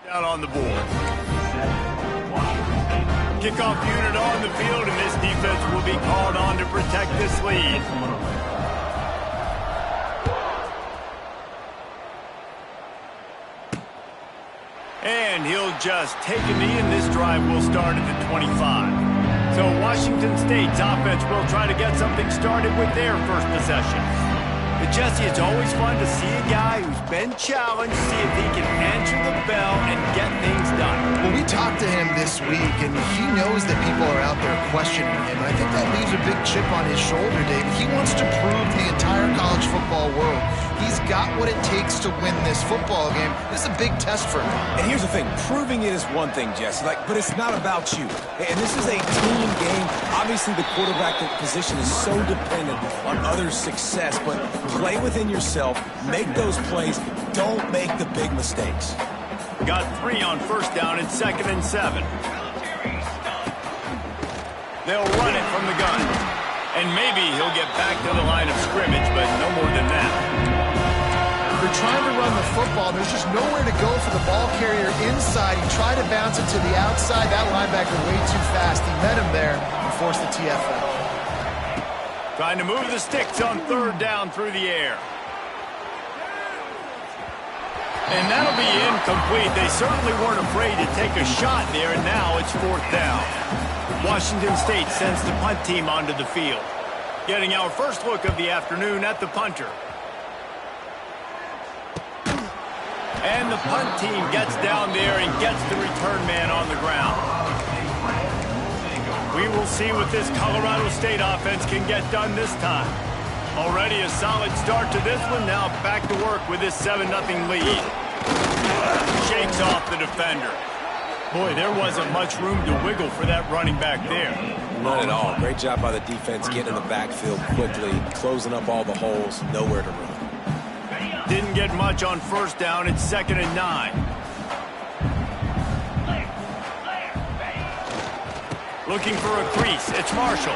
Down on the board. Kickoff unit on the field, and this defense will be called on to protect this lead. And he'll just take a knee, and this drive will start at the 25. So Washington State's offense will try to get something started with their first possession. But Jesse, it's always fun to see a guy who's been challenged, see if he can answer the bell and get things done. Well, we talked to him this week, and he knows that people are out there questioning him. And I think that leaves a big chip on his shoulder, David. He wants to prove to the entire college football world he's got what it takes to win this football game. This is a big test for him. And here's the thing. Proving it is one thing, Jesse, but it's not about you. And this is a team game. Obviously, the quarterback position is so dependent on others' success, but play within yourself, make those plays, don't make the big mistakes. Got 3 on first down and 2nd and 7. They'll run it from the gun. And maybe he'll get back to the line of scrimmage, but no more than that. They're trying to run the football. There's just nowhere to go for the ball carrier inside. He tried to bounce it to the outside. That linebacker way too fast. He met him there and forced the TFL. Trying to move the sticks on 3rd down through the air. And that'll be incomplete. They certainly weren't afraid to take a shot there, and now it's 4th down. Washington State sends the punt team onto the field. Getting our first look of the afternoon at the punter. And the punt team gets down there and gets the return man on the ground. We will see what this Colorado State offense can get done this time. Already a solid start to this one. Now back to work with this 7-0 lead. Shakes off the defender. Boy, there wasn't much room to wiggle for that running back there. Not at all. Great job by the defense getting in the backfield quickly, closing up all the holes, nowhere to run. Didn't get much on first down. It's 2nd and 9. Looking for a crease. It's Marshall.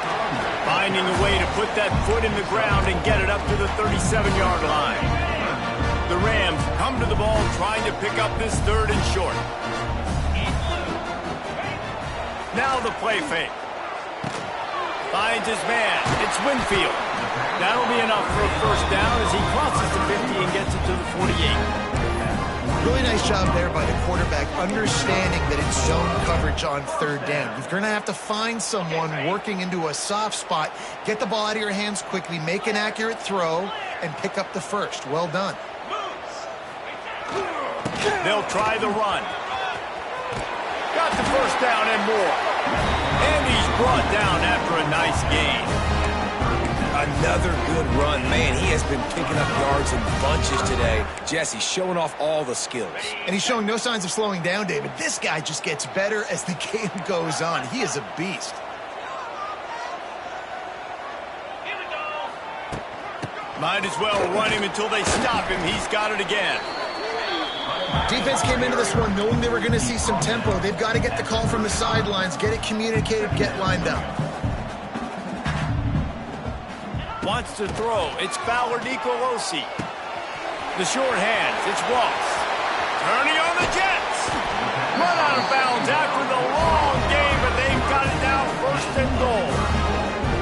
Finding a way to put that foot in the ground and get it up to the 37-yard line. The Rams come to the ball trying to pick up this 3rd and short. Now the play fake. Finds his man. It's Winfield. That'll be enough for a first down as he crosses the 50 and gets it to the 48. Really nice job there by the quarterback, understanding that it's zone coverage on 3rd down. You're going to have to find someone working into a soft spot, get the ball out of your hands quickly, make an accurate throw, and pick up the first. Well done. They'll try the run. Got the first down and more. And he's brought down after a nice gain. Another good run. Man, he has been picking up yards in bunches today. Jesse showing off all the skills. And he's showing no signs of slowing down, David. This guy just gets better as the game goes on. He is a beast. Might as well run him until they stop him. He's got it again. Defense came into this one knowing they were going to see some tempo. They've got to get the call from the sidelines, get it communicated, get lined up. Wants to throw. It's Fowler Nicolosi. The short hands. It's Ross. Turning on the Jets. Run out of bounds after the long game, but they've got it now 1st and goal.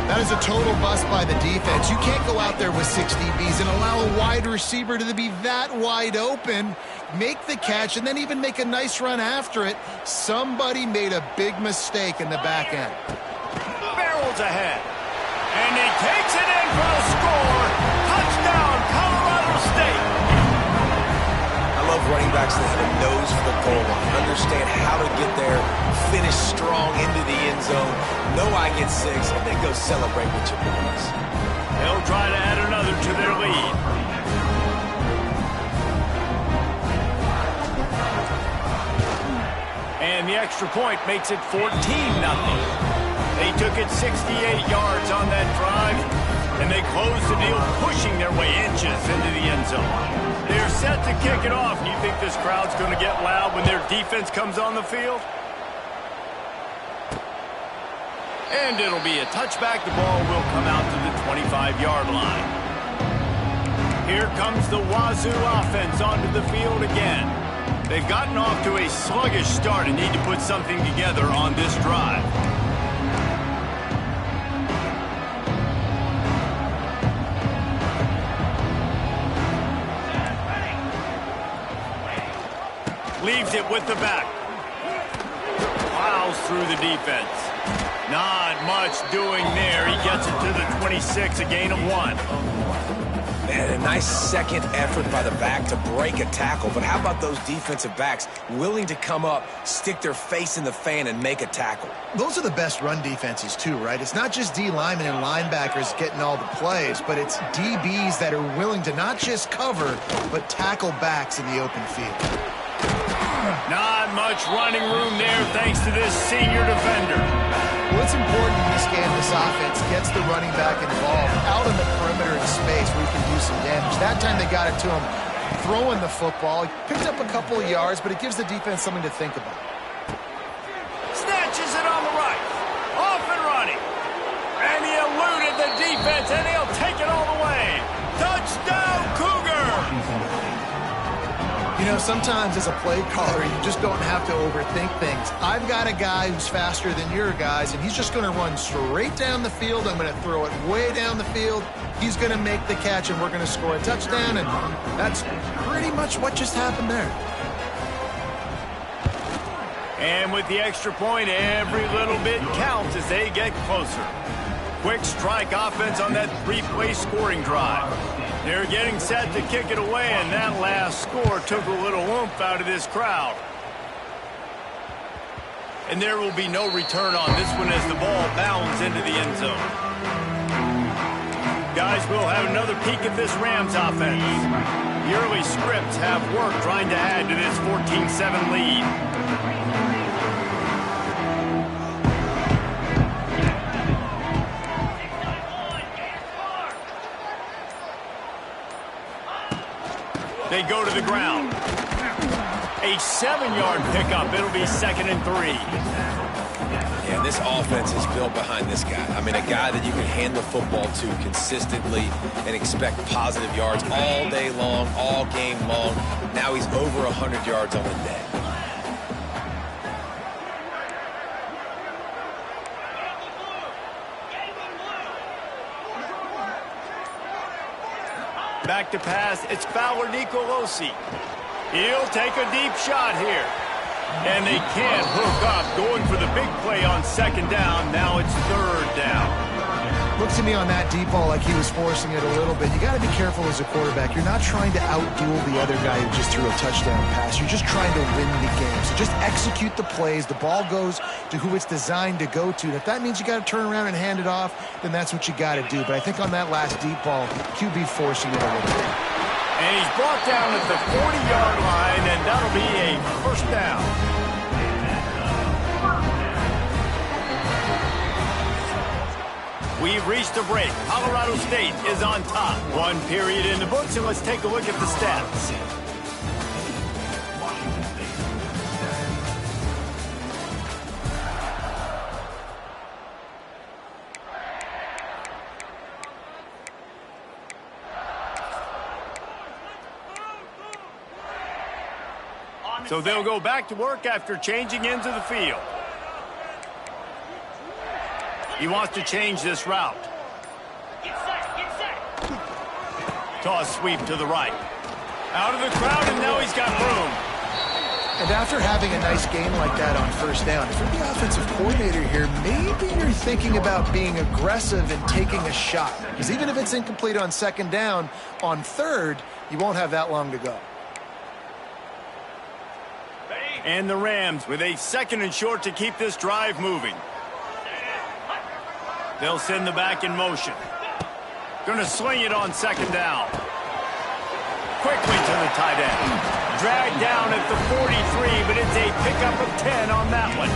That is a total bust by the defense. You can't go out there with 6 DBs and allow a wide receiver to be that wide open, make the catch, and then even make a nice run after it. Somebody made a big mistake in the back end. Barrels ahead. And he takes it in for the score. Touchdown, Colorado State. I love running backs that have a nose for the goal line, understand how to get there, finish strong into the end zone, know I get 6, and then go celebrate with your boys. They'll try to add another to their lead. And the extra point makes it 14-0. They took it 68 yards on that drive, and they closed the deal, pushing their way inches into the end zone. They're set to kick it off. You think this crowd's going to get loud when their defense comes on the field? And it'll be a touchback. The ball will come out to the 25-yard line. Here comes the Wazoo offense onto the field again. They've gotten off to a sluggish start and need to put something together on this drive. Leaves it with the back. Plows through the defense. Not much doing there. He gets it to the 26, a gain of 1. Man, a nice second effort by the back to break a tackle. But how about those defensive backs willing to come up, stick their face in the fan, and make a tackle? Those are the best run defenses, too, right? It's not just D linemen and linebackers getting all the plays, but it's DBs that are willing to not just cover, but tackle backs in the open field. Not much running room there thanks to this senior defender. What's important in this game, this offense gets the running back involved out on the perimeter in space where he can do some damage. That time they got it to him throwing the football. He picked up a couple of yards, but it gives the defense something to think about. Snatches it on the right. Off and running. And he eluded the defense, and he'll take it all the way. Touchdown, Cougar! You know, sometimes as a play caller, you just don't have to overthink things. I've got a guy who's faster than your guys, and he's just going to run straight down the field. I'm going to throw it way down the field. He's going to make the catch, and we're going to score a touchdown, and that's pretty much what just happened there. And with the extra point, every little bit counts as they get closer. Quick strike offense on that 3-play scoring drive. They're getting set to kick it away, and that last score took a little oomph out of this crowd. And there will be no return on this one as the ball bounds into the end zone. Guys, we'll have another peek at this Rams offense. The early scripts have worked trying to add to this 14-7 lead. They go to the ground. A 7-yard pickup. It'll be 2nd and 3. Yeah, this offense is built behind this guy. I mean, a guy that you can hand the football to consistently and expect positive yards all day long, all game long. Now he's over 100 yards on the day. Back to pass, it's Fowler Nicolosi. He'll take a deep shot here. And they can't hook up, going for the big play on 2nd down. Now it's 3rd down. Looks to me on that deep ball like he was forcing it a little bit. You got to be careful as a quarterback. You're not trying to outduel the other guy who just threw a touchdown pass. You're just trying to win the game. So just execute the plays. The ball goes to who it's designed to go to. And if that means you got to turn around and hand it off, then that's what you got to do. But I think on that last deep ball, QB forcing it a little bit. And he's brought down at the 40-yard line, and that'll be a 1st down. We've reached a break. Colorado State is on top. 1 period in the books, and let's take a look at the stats. So they'll go back to work after changing into the field. He wants to change this route. Get set. Toss sweep to the right. Out of the crowd, and now he's got room. And after having a nice game like that on 1st down, if you're the offensive coordinator here, maybe you're thinking about being aggressive and taking a shot. Because even if it's incomplete on 2nd down, on 3rd, you won't have that long to go. And the Rams with a 2nd and short to keep this drive moving. They'll send the back in motion. Going to sling it on 2nd down. Quickly to the tight end. Dragged down at the 43, but it's a pickup of 10 on that one.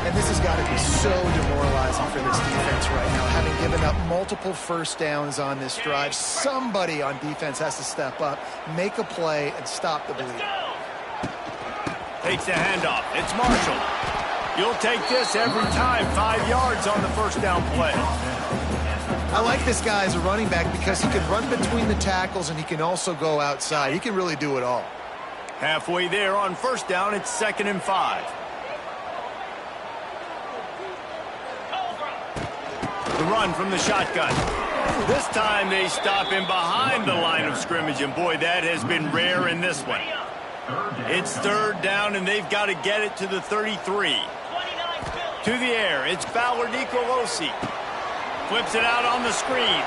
And this has got to be so demoralizing for this defense right now. Having given up multiple 1st downs on this drive, somebody on defense has to step up, make a play, and stop the bleeding. Takes the handoff. It's Marshall. You'll take this every time. 5 yards on the 1st down play. I like this guy as a running back because he can run between the tackles and he can also go outside. He can really do it all. Halfway there on first down, it's 2nd and 5. The run from the shotgun. This time they stop him behind the line of scrimmage, and boy, that has been rare in this one. It's 3rd down, and they've got to get it to the 33. To the air, it's Fowler Nicolosi. Flips it out on the screen.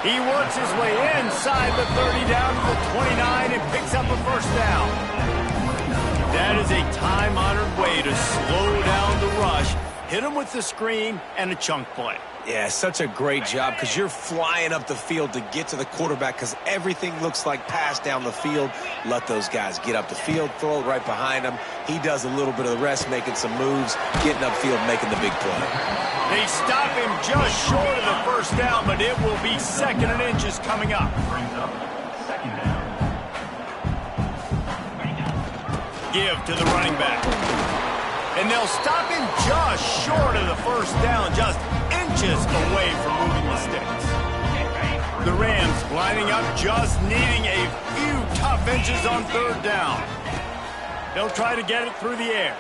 He works his way inside the 30 down to the 29 and picks up a first down. That is a time-honored way to slow down the rush, hit him with the screen, and a chunk play. Yeah, such a great job because you're flying up the field to get to the quarterback because everything looks like pass down the field. Let those guys get up the field, throw it right behind him. He does a little bit of the rest, making some moves, getting upfield, making the big play. They stop him just short of the first down, but it will be 2nd and inches coming up. Give to the running back. And they'll stop him just short of the first down, just inches away from moving the sticks. The Rams lining up, just needing a few tough inches on 3rd down. They'll try to get it through the air.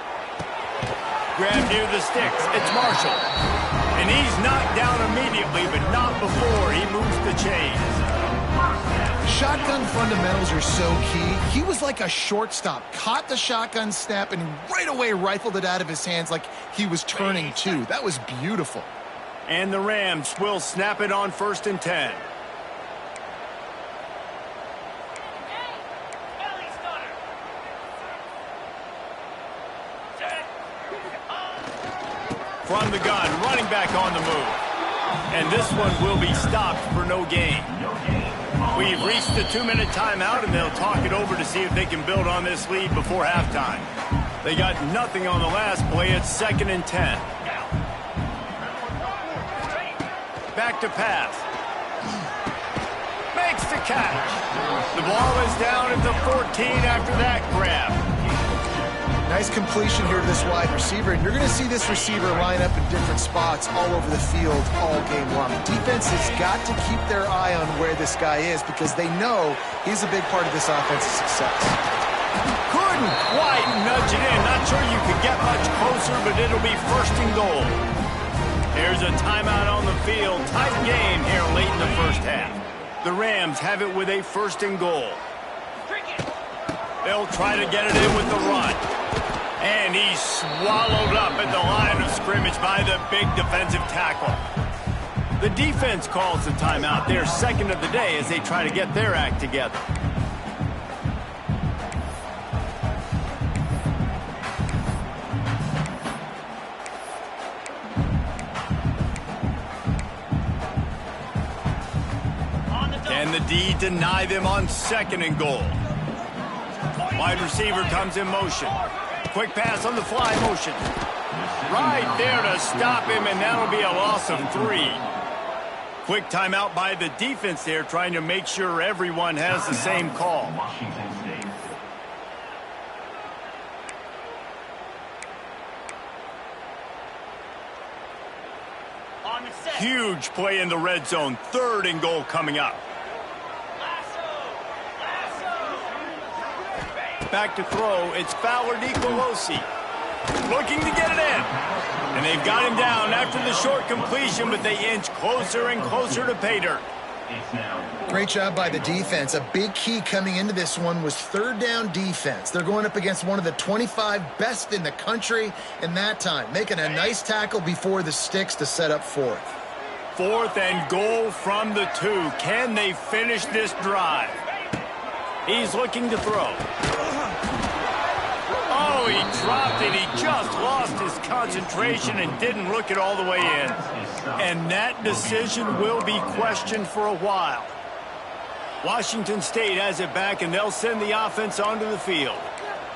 Grab near the sticks. It's Marshall. And he's knocked down immediately, but not before he moves the chains. Shotgun fundamentals are so key. He was like a shortstop. Caught the shotgun snap and right away rifled it out of his hands like he was turning two. That was beautiful. And the Rams will snap it on 1st and 10. From the gun, running back on the move. And this one will be stopped for no gain. We've reached the 2-minute timeout, and they'll talk it over to see if they can build on this lead before halftime. They got nothing on the last play. It's 2nd and 10. Back to pass. Makes the catch. The ball is down at the 14 after that grab. Nice completion here to this wide receiver, and you're going to see this receiver line up in different spots all over the field all game long. Defense has got to keep their eye on where this guy is because they know he's a big part of this offense's success. Couldn't quite nudge it in. Not sure you could get much closer, but it'll be 1st and goal. There's a timeout on the field. Tight game here late in the first half. The Rams have it with a 1st and goal. They'll try to get it in with the run. And he's swallowed up at the line of scrimmage by the big defensive tackle. The defense calls the timeout, their 2nd of the day, as they try to get their act together. And the D deny them on 2nd and goal. Wide receiver comes in motion. Quick pass on the fly motion. Right there to stop him, and that'll be a loss of 3. Quick timeout by the defense there, trying to make sure everyone has the same call. Huge play in the red zone. 3rd and goal coming up. Back to throw, it's Fowler Nicolosi. Looking to get it in. And they've got him down after the short completion, but they inch closer and closer to pay dirt. Great job by the defense. A big key coming into this one was 3rd down defense. They're going up against one of the 25 best in the country in that time, making a nice tackle before the sticks to set up 4th. 4th and goal from the 2. Can they finish this drive? He's looking to throw. Oh, he dropped it. He just lost his concentration and didn't look it all the way in. And that decision will be questioned for a while. Washington State has it back, and they'll send the offense onto the field.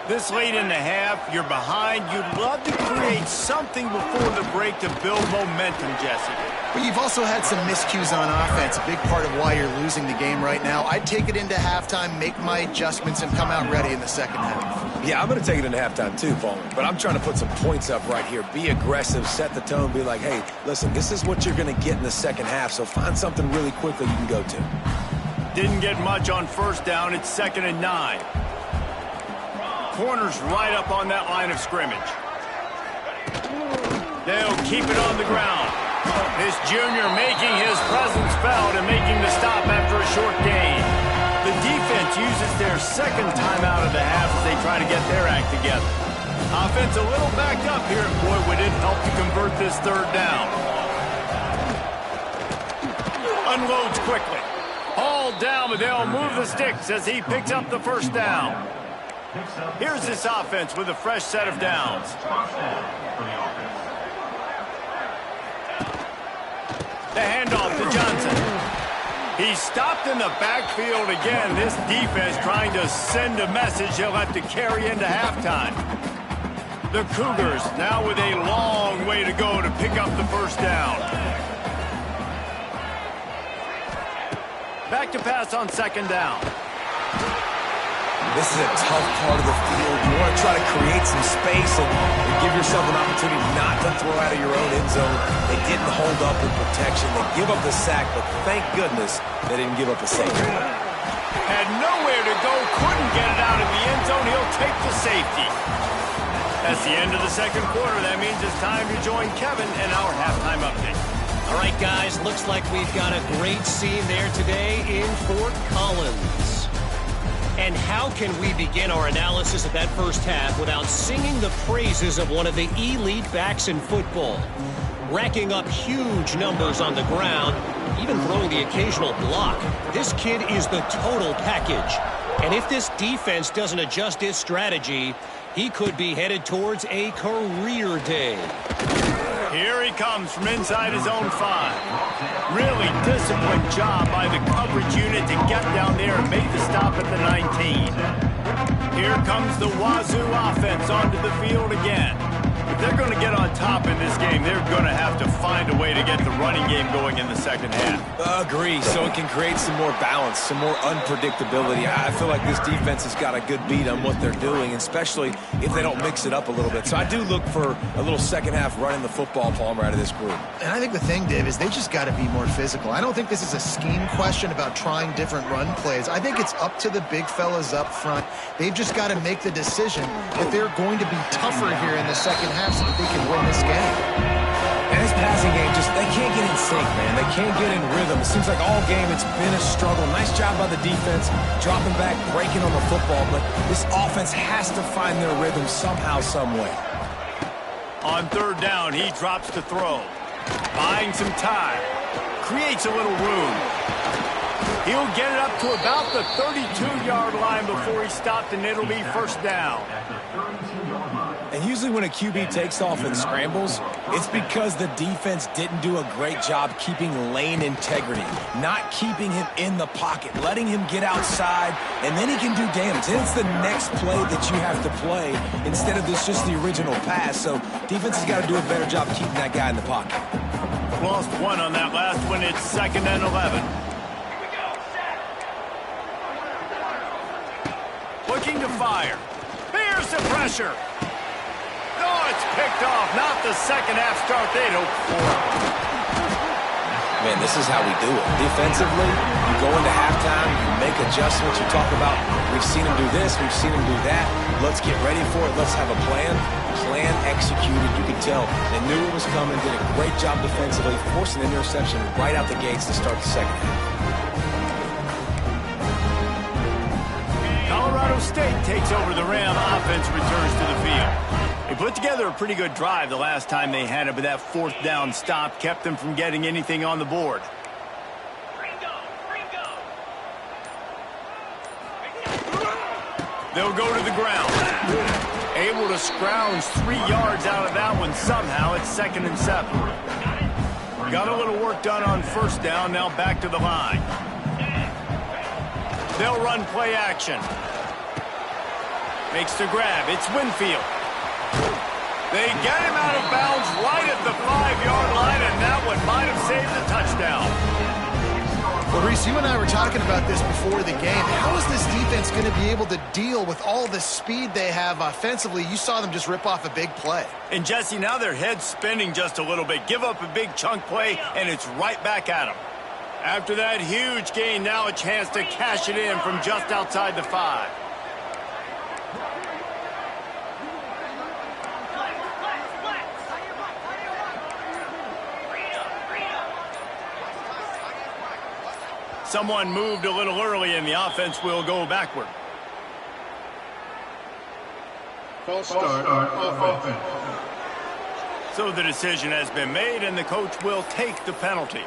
This late in the half, you're behind. You'd love to create something before the break to build momentum, Jesse. But you've also had some miscues on offense, a big part of why you're losing the game right now. I'd take it into halftime, make my adjustments, and come out ready in the 2nd half. Yeah, I'm going to take it into halftime too, Paul. But I'm trying to put some points up right here. Be aggressive, set the tone, be like, hey, listen, this is what you're going to get in the 2nd half, so find something really quickly you can go to. Didn't get much on first down. It's 2nd and 9. Corner's right up on that line of scrimmage. They'll keep it on the ground. This junior making his presence felt and making the stop after a short gain. The defense uses their second timeout of the half as they try to get their act together. Offense a little backed up here, and boy, would it help to convert this 3rd down. Unloads quickly. All down, but they'll move the sticks as he picks up the 1st down. Here's this offense with a fresh set of downs. The handoff to Johnson. He's stopped in the backfield again. This defense trying to send a message he'll have to carry into halftime. The Cougars now with a long way to go to pick up the 1st down. Back to pass on 2nd down. This is a tough part of the field. You want to try to create some space and give yourself an opportunity not to throw out of your own end zone. They didn't hold up in protection. They give up the sack, but thank goodness they didn't give up a safety. Had nowhere to go, couldn't get it out of the end zone. He'll take the safety. That's the end of the 2nd quarter. That means it's time to join Kevin and our halftime update. All right, guys, looks like we've got a great scene there today in Fort Collins. And how can we begin our analysis of that first half without singing the praises of one of the elite backs in football? Racking up huge numbers on the ground, even throwing the occasional block. This kid is the total package. And if this defense doesn't adjust its strategy, he could be headed towards a career day. Here he comes from inside his own 5. Really disciplined job by the coverage unit to get down there and make the stop at the 19. Here comes the Wazoo offense onto the field again. If they're going to get on top in this game, they're going to have to find a way to get the running game going in the 2nd half. Agree, so it can create some more balance, some more unpredictability. I feel like this defense has got a good beat on what they're doing, especially if they don't mix it up a little bit. So I do look for a little 2nd half running the football, Palmer, out of this group. And I think the thing, Dave, is they just got to be more physical. I don't think this is a scheme question about trying different run plays. I think it's up to the big fellas up front. They've just got to make the decision that they're going to be tougher here in the 2nd half so that they can win this game. And his passing game, they can't get in sync, man. They can't get in rhythm. It seems like all game it's been a struggle. Nice job by the defense, dropping back, breaking on the football, but this offense has to find their rhythm somehow, some way. On 3rd down, he drops to throw. Buying some time. Creates a little room. He'll get it up to about the 32-yard line before he stopped, and it'll be 1st down. And usually when a QB takes off and scrambles, it's because the defense didn't do a great job keeping lane integrity, not keeping him in the pocket, letting him get outside, and then he can do damage. And it's the next play that you have to play instead of this just the original pass. So defense has got to do a better job keeping that guy in the pocket. Lost 1 on that last one. It's 2nd and 11. Looking to fire. Here's the pressure. Oh, it's picked off. Not the 2nd half start they'd hoped for. Man, this is how we do it. Defensively, you go into halftime, you make adjustments. You talk about, we've seen him do this, we've seen him do that. Let's get ready for it. Let's have a plan. Plan executed. You could tell they knew it was coming, did a great job defensively, forced an interception right out the gates to start the 2nd half. Colorado State takes over the Ram. Offense returns to the field. They put together a pretty good drive the last time they had it, but that 4th down stop kept them from getting anything on the board. They'll go to the ground. Able to scrounge 3 yards out of that one somehow. It's 2nd and 7. Got a little work done on 1st down. Now back to the line. They'll run play action. Makes the grab. It's Winfield. They get him out of bounds right at the 5-yard line, and that one might have saved the touchdown. Well, Reese, you and I were talking about this before the game. How is this defense going to be able to deal with all the speed they have offensively? You saw them just rip off a big play. And, Jesse, now their head's spinning just a little bit. Give up a big chunk play, and it's right back at them. After that huge gain, now a chance to cash it in from just outside the 5. Someone moved a little early, and the offense will go backward. False start offense. So the decision has been made, and the coach will take the penalty.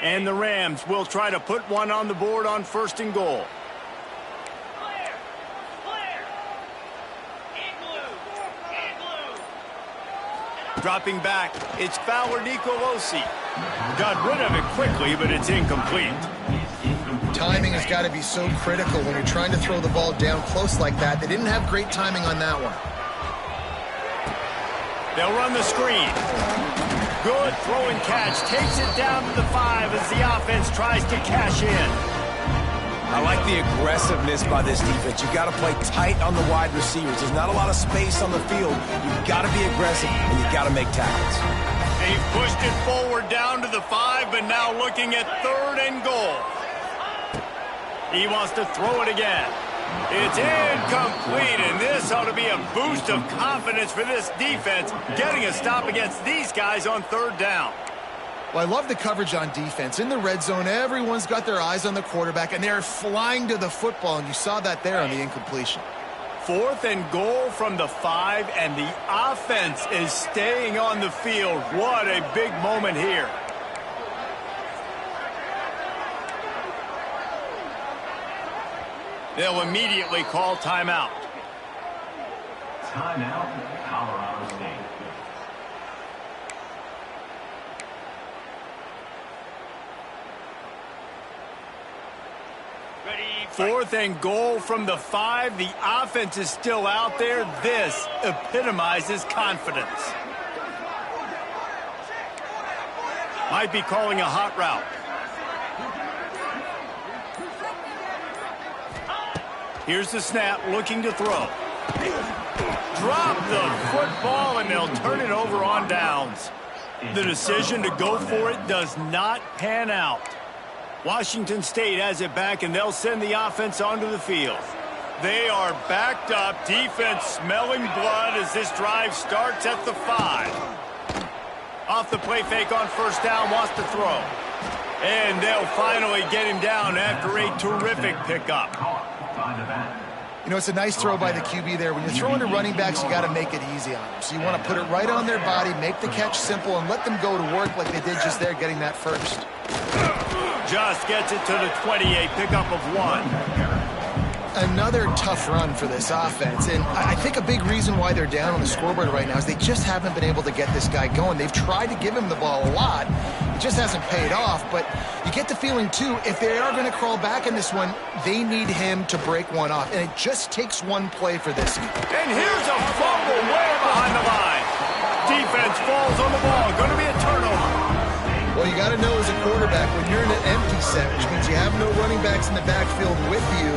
And the Rams will try to put one on the board on 1st and goal. Dropping back, it's Fowler Nicolosi. Got rid of it quickly, but it's incomplete. Timing has got to be so critical when you're trying to throw the ball down close like that. They didn't have great timing on that one. They'll run the screen. Good throw and catch. Takes it down to the 5 as the offense tries to cash in. I like the aggressiveness by this defense. You got to play tight on the wide receivers. There's not a lot of space on the field. You've got to be aggressive, and you've got to make tackles. They've pushed it forward down to the 5, but now looking at 3rd and goal. He wants to throw it again. It's incomplete, and this ought to be a boost of confidence for this defense, getting a stop against these guys on 3rd down. Well, I love the coverage on defense. In the red zone, everyone's got their eyes on the quarterback, and they're flying to the football, and you saw that there on the incompletion. 4th and goal from the 5, and the offense is staying on the field. What a big moment here. They'll immediately call timeout. Timeout, Colorado State. 4th and goal from the 5. The offense is still out there. This epitomizes confidence. Might be calling a hot route. Here's the snap, looking to throw. Drop the football, and they'll turn it over on downs. The decision to go for it does not pan out. Washington State has it back, and they'll send the offense onto the field. They are backed up, defense smelling blood as this drive starts at the 5. Off the play fake on 1st down, wants to throw. And they'll finally get him down after a terrific pickup. You know, it's a nice throw by the QB there. When you're throwing to running backs, you got to make it easy on them. So you want to put it right on their body, make the catch simple, and let them go to work like they did just there, getting that first. Just gets it to the 28, pickup of 1. Another tough run for this offense, and I think a big reason why they're down on the scoreboard right now is they just haven't been able to get this guy going. They've tried to give him the ball a lot. It just hasn't paid off, but you get the feeling, too, if they are going to crawl back in this one, they need him to break one off, and it just takes one play for this. And here's a fumble way behind the line. Defense falls on the ball. Going to be a turnover. Well, you got to know as a quarterback, when you're in an empty set, which means you have no running backs in the backfield with you,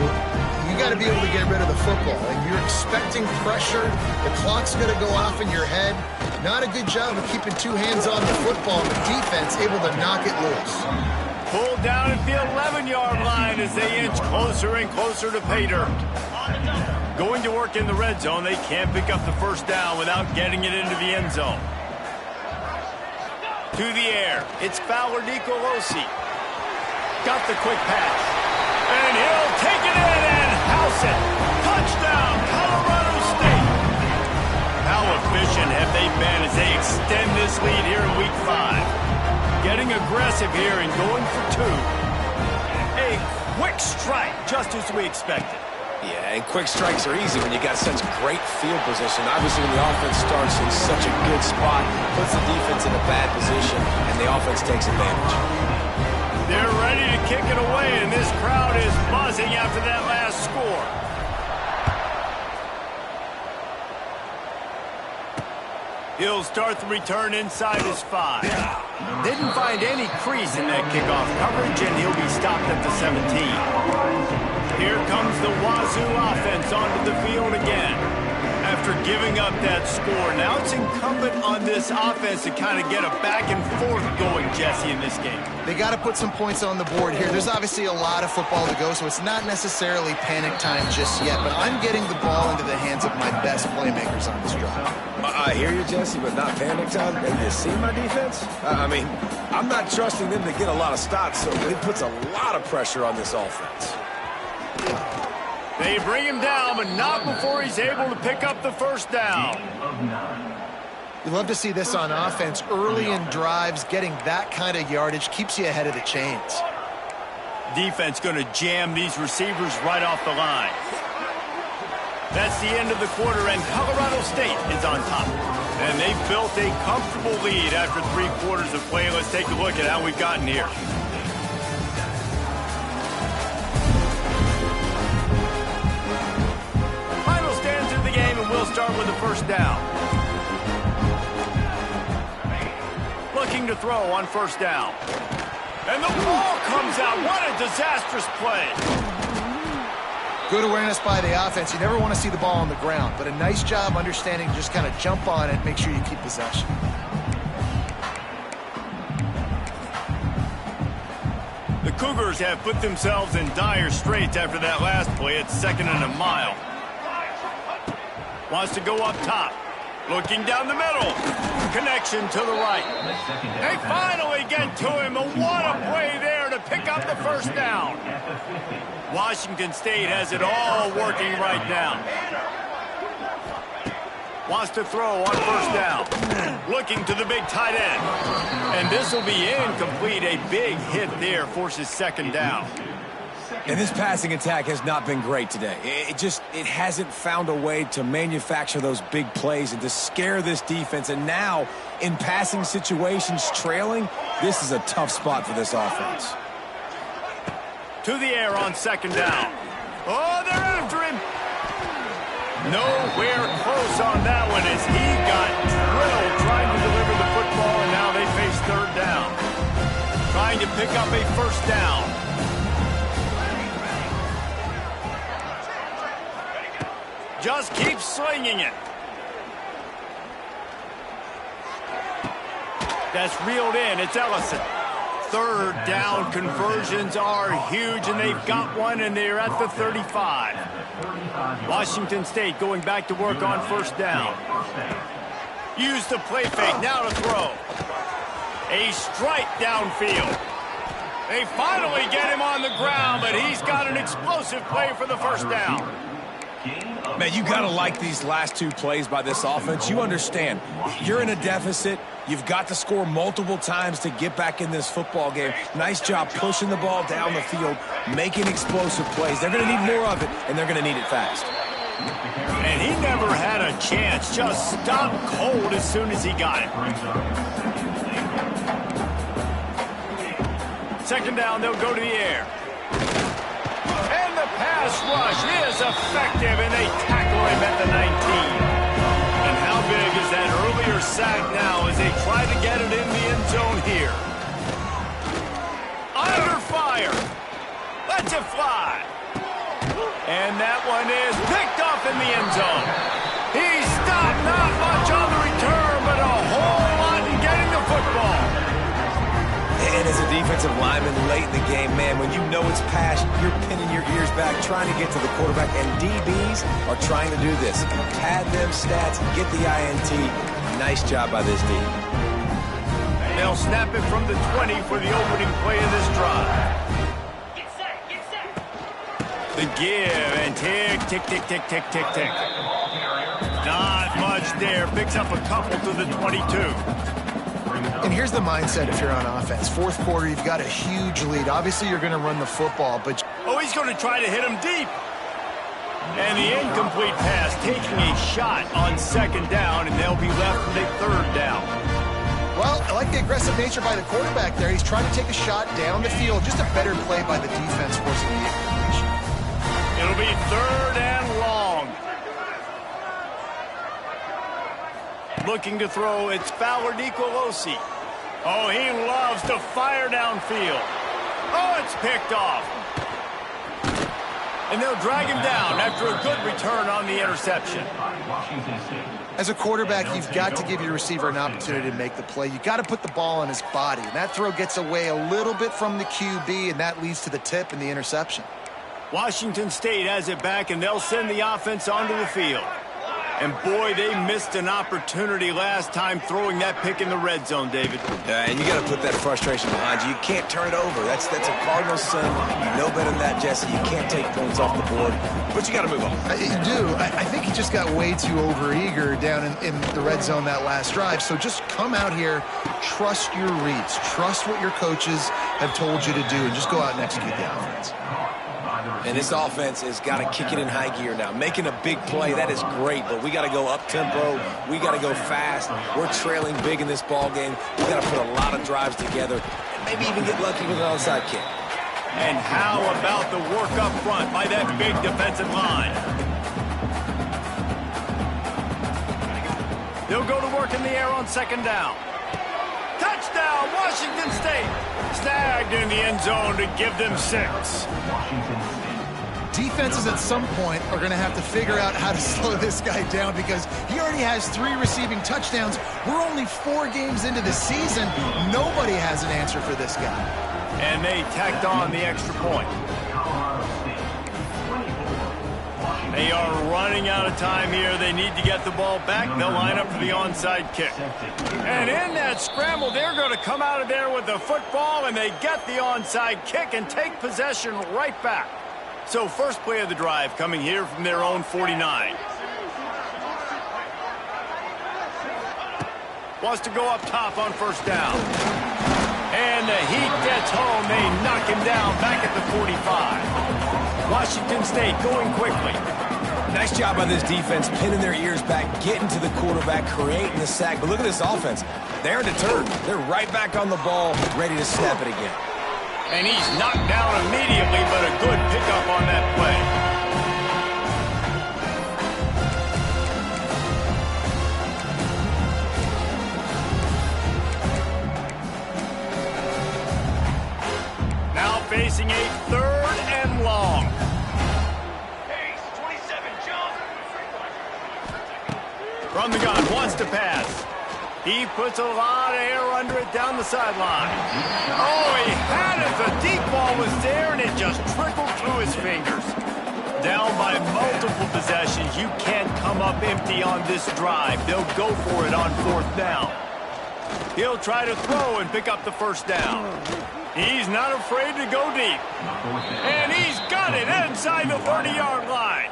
you got to be able to get rid of the football. And you're expecting pressure. The clock's going to go off in your head. Not a good job of keeping 2 hands on the football, but defense able to knock it loose. Pulled down at the 11-yard line as they inch closer and closer to pay dirt. Going to work in the red zone, they can't pick up the 1st down without getting it into the end zone. To the air, it's Fowler Nicolosi. Got the quick pass. And he'll take it in and house it. Touchdown, Colorado State. How efficient have they been as they extend this lead here in Week 5? Getting aggressive here and going for 2. A quick strike, just as we expected. Yeah, and quick strikes are easy when you got such great field position. Obviously, when the offense starts in such a good spot, puts the defense in a bad position, and the offense takes advantage. They're ready to kick it away, and this crowd is buzzing after that last score. He'll start the return inside his 5. Didn't find any crease in that kickoff coverage, and he'll be stopped at the 17. Here comes the Wazoo offense onto the field again. After giving up that score. Now it's incumbent on this offense to kind of get a back and forth going, Jesse, in this game. They got to put some points on the board here. There's obviously a lot of football to go, so it's not necessarily panic time just yet, but I'm getting the ball into the hands of my best playmakers on this drive. I hear you, Jesse, but not panic time. And you see my defense? I mean, I'm not trusting them to get a lot of stops, so it puts a lot of pressure on this offense. They bring him down, but not before he's able to pick up the first down. You love to see this on offense. Early in drives, getting that kind of yardage keeps you ahead of the chains. Defense going to jam these receivers right off the line. That's the end of the quarter, and Colorado State is on top. And they've built a comfortable lead after 3 quarters of play. Let's take a look at how we've gotten here. Final stands in the game, and we'll start with the first down. Looking to throw on first down. And the ball comes out. What a disastrous play. Good awareness by the offense. You never want to see the ball on the ground, but a nice job understanding to just kind of jump on it, make sure you keep possession. The Cougars have put themselves in dire straits after that last play. It's 2nd and a mile. Wants to go up top. Looking down the middle. Connection to the right. They finally get to him. What a play there to pick up the first down. Washington State has it all working right now. Wants to throw on first down. Looking to the big tight end. And this will be incomplete. A big hit there forces 2nd down. And this passing attack has not been great today. It hasn't found a way to manufacture those big plays and to scare this defense. And now, in passing situations, trailing, this is a tough spot for this offense. To the air on 2nd down. Oh, they're after him. Nowhere close on that one as he got drilled trying to deliver the football, and now they face 3rd down. Trying to pick up a first down. Just keeps slinging it. That's reeled in. It's Ellison. 3rd down conversions are huge, and they've got one, and they're at the 35. Washington State going back to work on first down. Use the play fake. Now to throw. A strike downfield. They finally get him on the ground, but he's got an explosive play for the first down. Man, you got to like these last 2 plays by this offense. You understand, you're in a deficit. You've got to score multiple times to get back in this football game. Nice job pushing the ball down the field, making explosive plays. They're going to need more of it, and they're going to need it fast. And he never had a chance. Just stopped cold as soon as he got it. 2nd down, they'll go to the air. And the pass rush is effective, and they tackle him at the 19. And how big is that earlier sack now as they try to get it in the end zone here? Under fire. Lets it fly. And that one is picked off in the end zone. He stopped, not much on the return, but a whole lot in getting the football. And as a defensive lineman late in the game, man, when you know it's past, you're pinning your ears back, trying to get to the quarterback, and DBs are trying to do this. Pad them stats, get the INT. Nice job by this D. They'll snap it from the 20 for the opening play of this drive. Get set, get set. The give, and tick, tick, tick, tick, tick, tick, tick. Not much there. Picks up a couple to the 22. And here's the mindset if you're on offense. 4th quarter, you've got a huge lead. Obviously, you're going to run the football, but... Oh, he's going to try to hit him deep. And the incomplete pass taking a shot on 2nd down, and they'll be left with a 3rd down. Well, I like the aggressive nature by the quarterback there. He's trying to take a shot down the field. Just a better play by the defense forcing the incompletion. It'll be 3rd and long. Looking to throw, it's Fowler Nicolosi. Oh, he loves to fire downfield. Oh, it's picked off. And they'll drag him down after a good return on the interception. As a quarterback, you've got to give your receiver an opportunity to make the play. You've got to put the ball on his body. And that throw gets away a little bit from the QB, and that leads to the tip and the interception. Washington State has it back, and they'll send the offense onto the field. And, boy, they missed an opportunity last time throwing that pick in the red zone, David. And you got to put that frustration behind you. You can't turn it over. That's a Cardinal sin. You know better than that, Jesse. You can't take points off the board. But you got to move on. You do. I think he just got way too overeager down in the red zone that last drive. So just come out here, trust your reads, trust what your coaches have told you to do, and just go out and execute the offense. And this offense has got to kick it in high gear now. Making a big play, that is great, but we got to go up-tempo. We got to go fast. We're trailing big in this ball game. We got to put a lot of drives together and maybe even get lucky with an onside kick. And how about the work up front by that big defensive line? They'll go to work in the air on second down. Touchdown, Washington State. Snagged in the end zone to give them 6. Defenses at some point are going to have to figure out how to slow this guy down because he already has 3 receiving touchdowns. We're only 4 games into the season. Nobody has an answer for this guy. And they tacked on the extra point. They are running out of time here. They need to get the ball back. They'll line up for the onside kick. And in that scramble, they're going to come out of there with the football, and they get the onside kick and take possession right back. So first play of the drive coming here from their own 49. Wants to go up top on first down. And the Heat gets home. They knock him down back at the 45. Washington State going quickly. Nice job by this defense, pinning their ears back, getting to the quarterback, creating the sack. But look at this offense. They're deterred. They're right back on the ball, ready to snap it again. And he's knocked down immediately, but a good pickup on that play. Now facing a 3rd and long. Pace, 27, jump. From the gun, wants to pass. He puts a lot of air under it down the sideline. Oh, he had it. The deep ball was there, and it just trickled through his fingers. Down by multiple possessions. You can't come up empty on this drive. They'll go for it on 4th down. He'll try to throw and pick up the first down. He's not afraid to go deep. And he's got it inside the 30-yard line.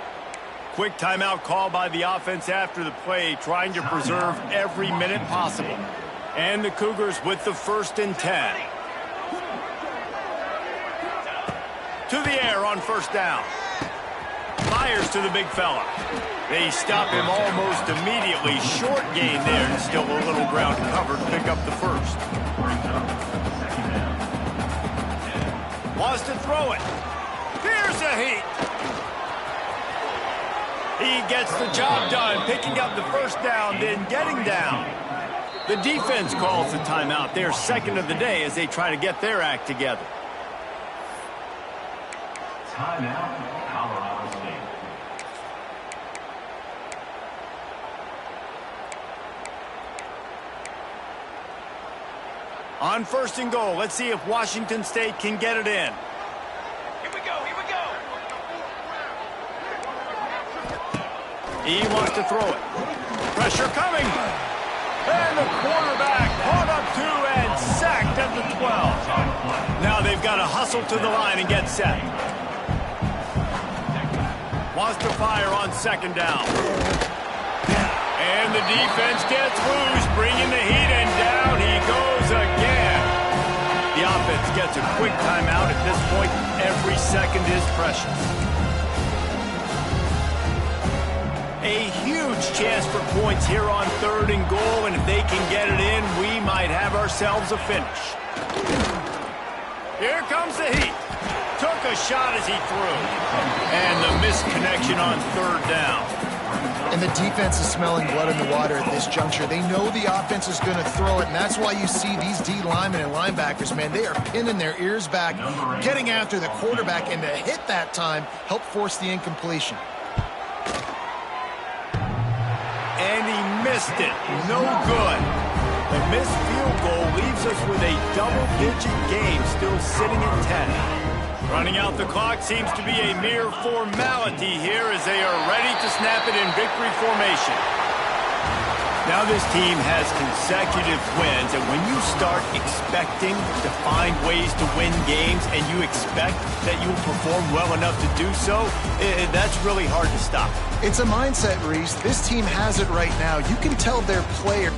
Quick timeout call by the offense after the play, trying to preserve every minute possible. And the Cougars with the 1st and 10. To the air on first down. Fires to the big fella. They stop him almost immediately. Short gain there, and still a little ground covered. Pick up the first. Wants to throw it. Here's a Heat. He gets the job done, picking up the first down, then getting down. The defense calls the timeout, their 2nd of the day, as they try to get their act together. Timeout, Colorado State. On 1st and goal, let's see if Washington State can get it in. Here we go, here we go. He wants to throw it. Pressure coming. And the quarterback brought up 2 and sacked at the 12. Now they've got to hustle to the line and get set. Wants to fire on 2nd down. And the defense gets loose, bringing the Heat, and down he goes again. The offense gets a quick timeout. At this point, every second is precious. A huge chance for points here on 3rd and goal, and if they can get it in, we might have ourselves a finish. Here comes the Heat. Took a shot as he threw. And the missed connection on 3rd down. And the defense is smelling blood in the water at this juncture. They know the offense is going to throw it, and that's why you see these D linemen and linebackers, man, they are pinning their ears back, getting after the quarterback, and to hit that time, help force the incompletion. And he missed it. No good. The missed field goal leaves us with a double-digit game still sitting at 10. Running out the clock seems to be a mere formality here as they are ready to snap it in victory formation. Now this team has consecutive wins, and when you start expecting to find ways to win games and you expect that you will perform well enough to do so, that's really hard to stop. It's a mindset, Reese. This team has it right now. You can tell their players